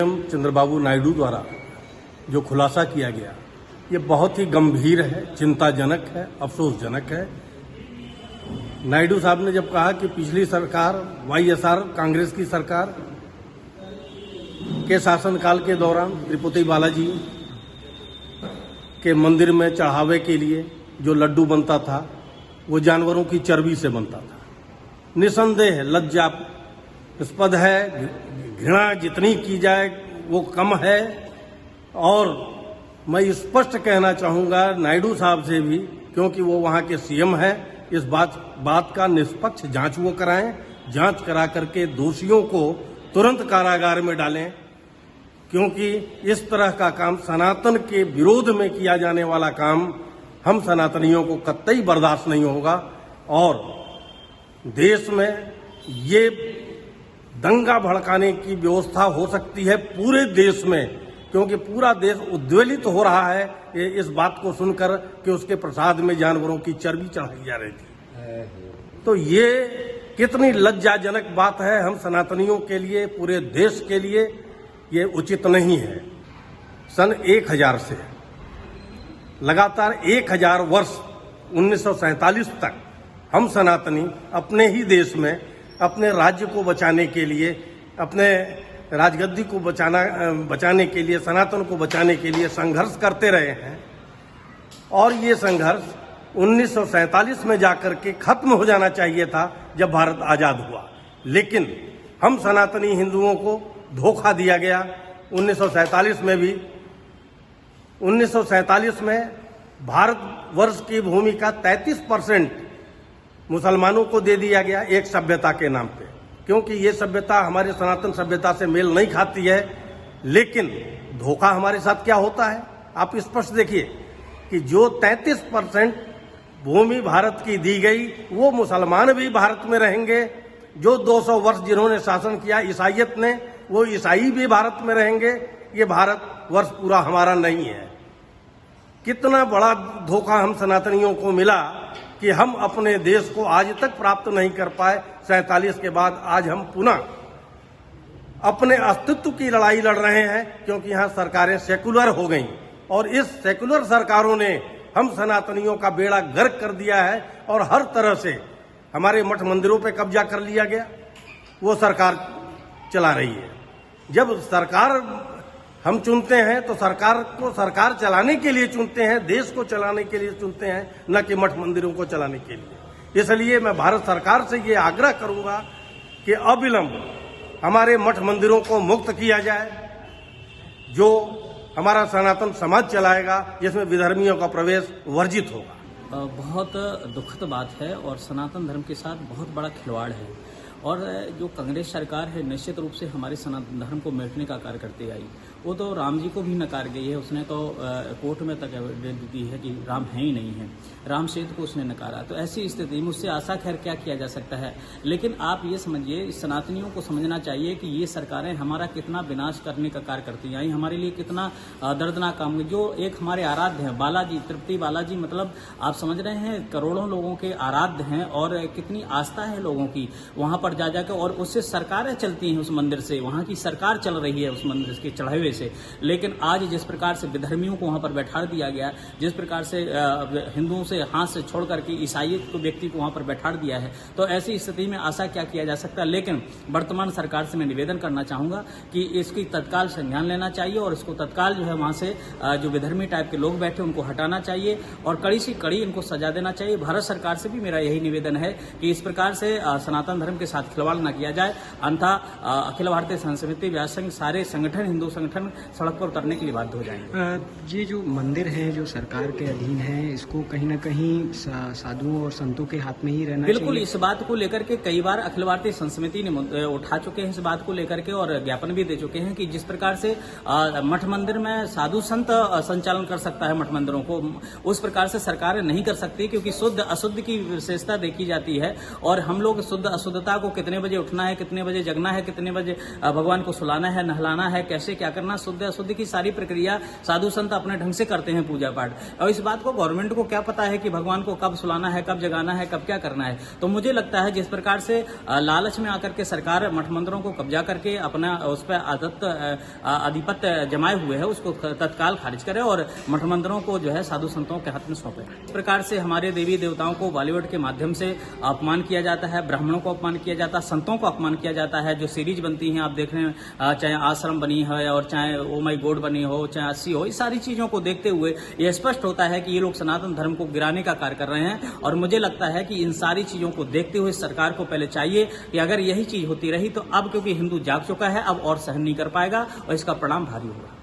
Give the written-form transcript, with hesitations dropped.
CM Chandrababu Naidu द्वारा जो खुलासा किया गया, ये बहुत ही गंभीर है, चिंताजनक है, अफसोसजनक है। नायडू साहब ने जब कहा कि पिछली सरकार वाईएसआर कांग्रेस की सरकार के शासनकाल के दौरान तिरुपति बालाजी के मंदिर में चढ़ावे के लिए जो लड्डू बनता था वो जानवरों की चर्बी से बनता था। निसंदेह लज्जास्पद है, घृणा जितनी की जाए वो कम है। और मैं स्पष्ट कहना चाहूंगा नायडू साहब से भी, क्योंकि वो वहां के सीएम हैं, इस बात का निष्पक्ष जांच वो कराएं, जांच करा करके दोषियों को तुरंत कारागार में डालें, क्योंकि इस तरह का काम, सनातन के विरोध में किया जाने वाला काम हम सनातनियों को कतई बर्दाश्त नहीं होगा। और देश में ये दंगा भड़काने की व्यवस्था हो सकती है पूरे देश में, क्योंकि पूरा देश उद्वेलित हो रहा है इस बात को सुनकर कि उसके प्रसाद में जानवरों की चर्बी चढ़ाई जा रही थी। तो ये कितनी लज्जाजनक बात है हम सनातनियों के लिए, पूरे देश के लिए ये उचित नहीं है। सन 1000 से लगातार 1000 वर्ष 1947 तक हम सनातनी अपने ही देश में अपने राज्य को बचाने के लिए, अपने राजगद्दी को बचाने के लिए, सनातन को बचाने के लिए संघर्ष करते रहे हैं। और ये संघर्ष 1947 में जाकर के खत्म हो जाना चाहिए था जब भारत आजाद हुआ, लेकिन हम सनातनी हिंदुओं को धोखा दिया गया। 1947 में भी 1947 में भारतवर्ष की भूमि का 33% मुसलमानों को दे दिया गया एक सभ्यता के नाम पे, क्योंकि ये सभ्यता हमारी सनातन सभ्यता से मेल नहीं खाती है। लेकिन धोखा हमारे साथ क्या होता है आप स्पष्ट देखिए कि जो 33% भूमि भारत की दी गई वो मुसलमान भी भारत में रहेंगे। जो 200 वर्ष जिन्होंने शासन किया ईसाइयत ने, वो ईसाई भी भारत में रहेंगे। ये भारत वर्ष पूरा हमारा नहीं है। कितना बड़ा धोखा हम सनातनियों को मिला कि हम अपने देश को आज तक प्राप्त नहीं कर पाए। 47 के बाद आज हम पुनः अपने अस्तित्व की लड़ाई लड़ रहे हैं, क्योंकि यहाँ सरकारें सेकुलर हो गईं और इस सेकुलर सरकारों ने हम सनातनियों का बेड़ा गर्क कर दिया है और हर तरह से हमारे मठ मंदिरों पे कब्जा कर लिया गया। वो सरकार चला रही है। जब सरकार हम चुनते हैं तो सरकार को सरकार चलाने के लिए चुनते हैं, देश को चलाने के लिए चुनते हैं, न कि मठ मंदिरों को चलाने के लिए। इसलिए मैं भारत सरकार से ये आग्रह करूंगा कि अविलंब हमारे मठ मंदिरों को मुक्त किया जाए, जो हमारा सनातन समाज चलाएगा, जिसमें विधर्मियों का प्रवेश वर्जित होगा। बहुत दुखद बात है और सनातन धर्म के साथ बहुत बड़ा खिलवाड़ है। और जो कांग्रेस सरकार है निश्चित रूप से हमारे सनातन धर्म को मिटने का कार्य करती आई। वो तो राम जी को भी नकार गई है, उसने तो कोर्ट में तक एविडेंस दी है कि राम है ही नहीं है, राम सेतु को उसने नकारा। तो ऐसी स्थिति में उससे आशा खैर क्या किया जा सकता है। लेकिन आप ये समझिए, सनातनियों को समझना चाहिए कि ये सरकारें हमारा कितना विनाश करने का कार्य करती आई, हमारे लिए कितना दर्दनाक काम। जो एक हमारे आराध्य हैं बालाजी, तिरुपति बालाजी, मतलब आप समझ रहे हैं करोड़ों लोगों के आराध्य हैं और कितनी आस्था है लोगों की वहां पर जा जाकर, और उससे सरकारें चलती हैं, उस मंदिर से वहां की सरकार चल रही है उस मंदिर के चढ़ावे से। लेकिन आज जिस प्रकार से विधर्मियों को वहां पर बैठा दिया गया, जिस प्रकार से हिंदुओं से हाथ से छोड़ करके ईसाइयत को व्यक्ति को वहां पर बैठा दिया है, तो ऐसी स्थिति में आशा क्या किया जा सकता है। लेकिन वर्तमान सरकार से मैं निवेदन करना चाहूंगा कि इसकी तत्काल संज्ञान लेना चाहिए और इसको तत्काल जो है वहां से जो विधर्मी टाइप के लोग बैठे उनको हटाना चाहिए और कड़ी से कड़ी इनको सजा देना चाहिए। भारत सरकार से भी मेरा यही निवेदन है कि इस प्रकार से सनातन धर्म के साथ खिलवाड़ न किया जाए, अन्यथा अखिल भारतीय संत समिति, व्यास संघ, सारे संगठन, हिंदू संगठन सड़क पर उतरने के लिए बाध्य हो जाएंगे। ये जो मंदिर हैं जो सरकार के अधीन है, इसको कहीं न कहीं साधुओं और संतों के हाथ में ही रहना चाहिए। बिल्कुल, इस बात को लेकर के कई बार अखिल भारतीय संत समिति ने उठा चुके हैं इस बात को लेकर के और ज्ञापन भी दे चुके हैं कि जिस प्रकार से मठ मंदिर में साधु संत संचालन कर सकता है मठ मंदिरों को, उस प्रकार से सरकारें नहीं कर सकती, क्योंकि शुद्ध अशुद्ध की विशेषता देखी जाती है और हम लोग शुद्ध अशुद्धता को को कितने बजे उठना है, कितने बजे जगना है, कितने बजे भगवान को सुलाना है, नहलाना है, कैसे क्या करना, शुद्ध अशुद्ध की सारी प्रक्रिया साधु संत अपने ढंग से करते हैं पूजा पाठ। और इस बात को गवर्नमेंट को क्या पता है कि भगवान को कब सुलाना है, कब जगाना है, कब क्या करना है। तो मुझे लगता है जिस प्रकार से लालच में आकर के सरकार मठ मंदिरों को कब्जा करके अपना उस पर आधिपत्य जमाए हुए है, उसको तत्काल खारिज करे और मठ मंदिरों को जो है साधु संतों के हाथ में सौंपे। इस प्रकार से हमारे देवी देवताओं को बॉलीवुड के माध्यम से अपमान किया जाता है, ब्राह्मणों को अपमान किया जाता है, संतों को अपमान किया जाता है। जो सीरीज बनती है आप देख रहे हैं, चाहे आश्रम बनी है और चाहे ओ माई गॉड बनी हो, चाहे 80 हो, इस सारी चीजों को देखते हुए यह स्पष्ट होता है कि ये लोग सनातन धर्म को गिराने का कार्य कर रहे हैं। और मुझे लगता है कि इन सारी चीजों को देखते हुए सरकार को पहले चाहिए कि अगर यही चीज होती रही तो अब क्योंकि हिंदू जाग चुका है, अब और सहन नहीं कर पाएगा और इसका परिणाम भारी होगा।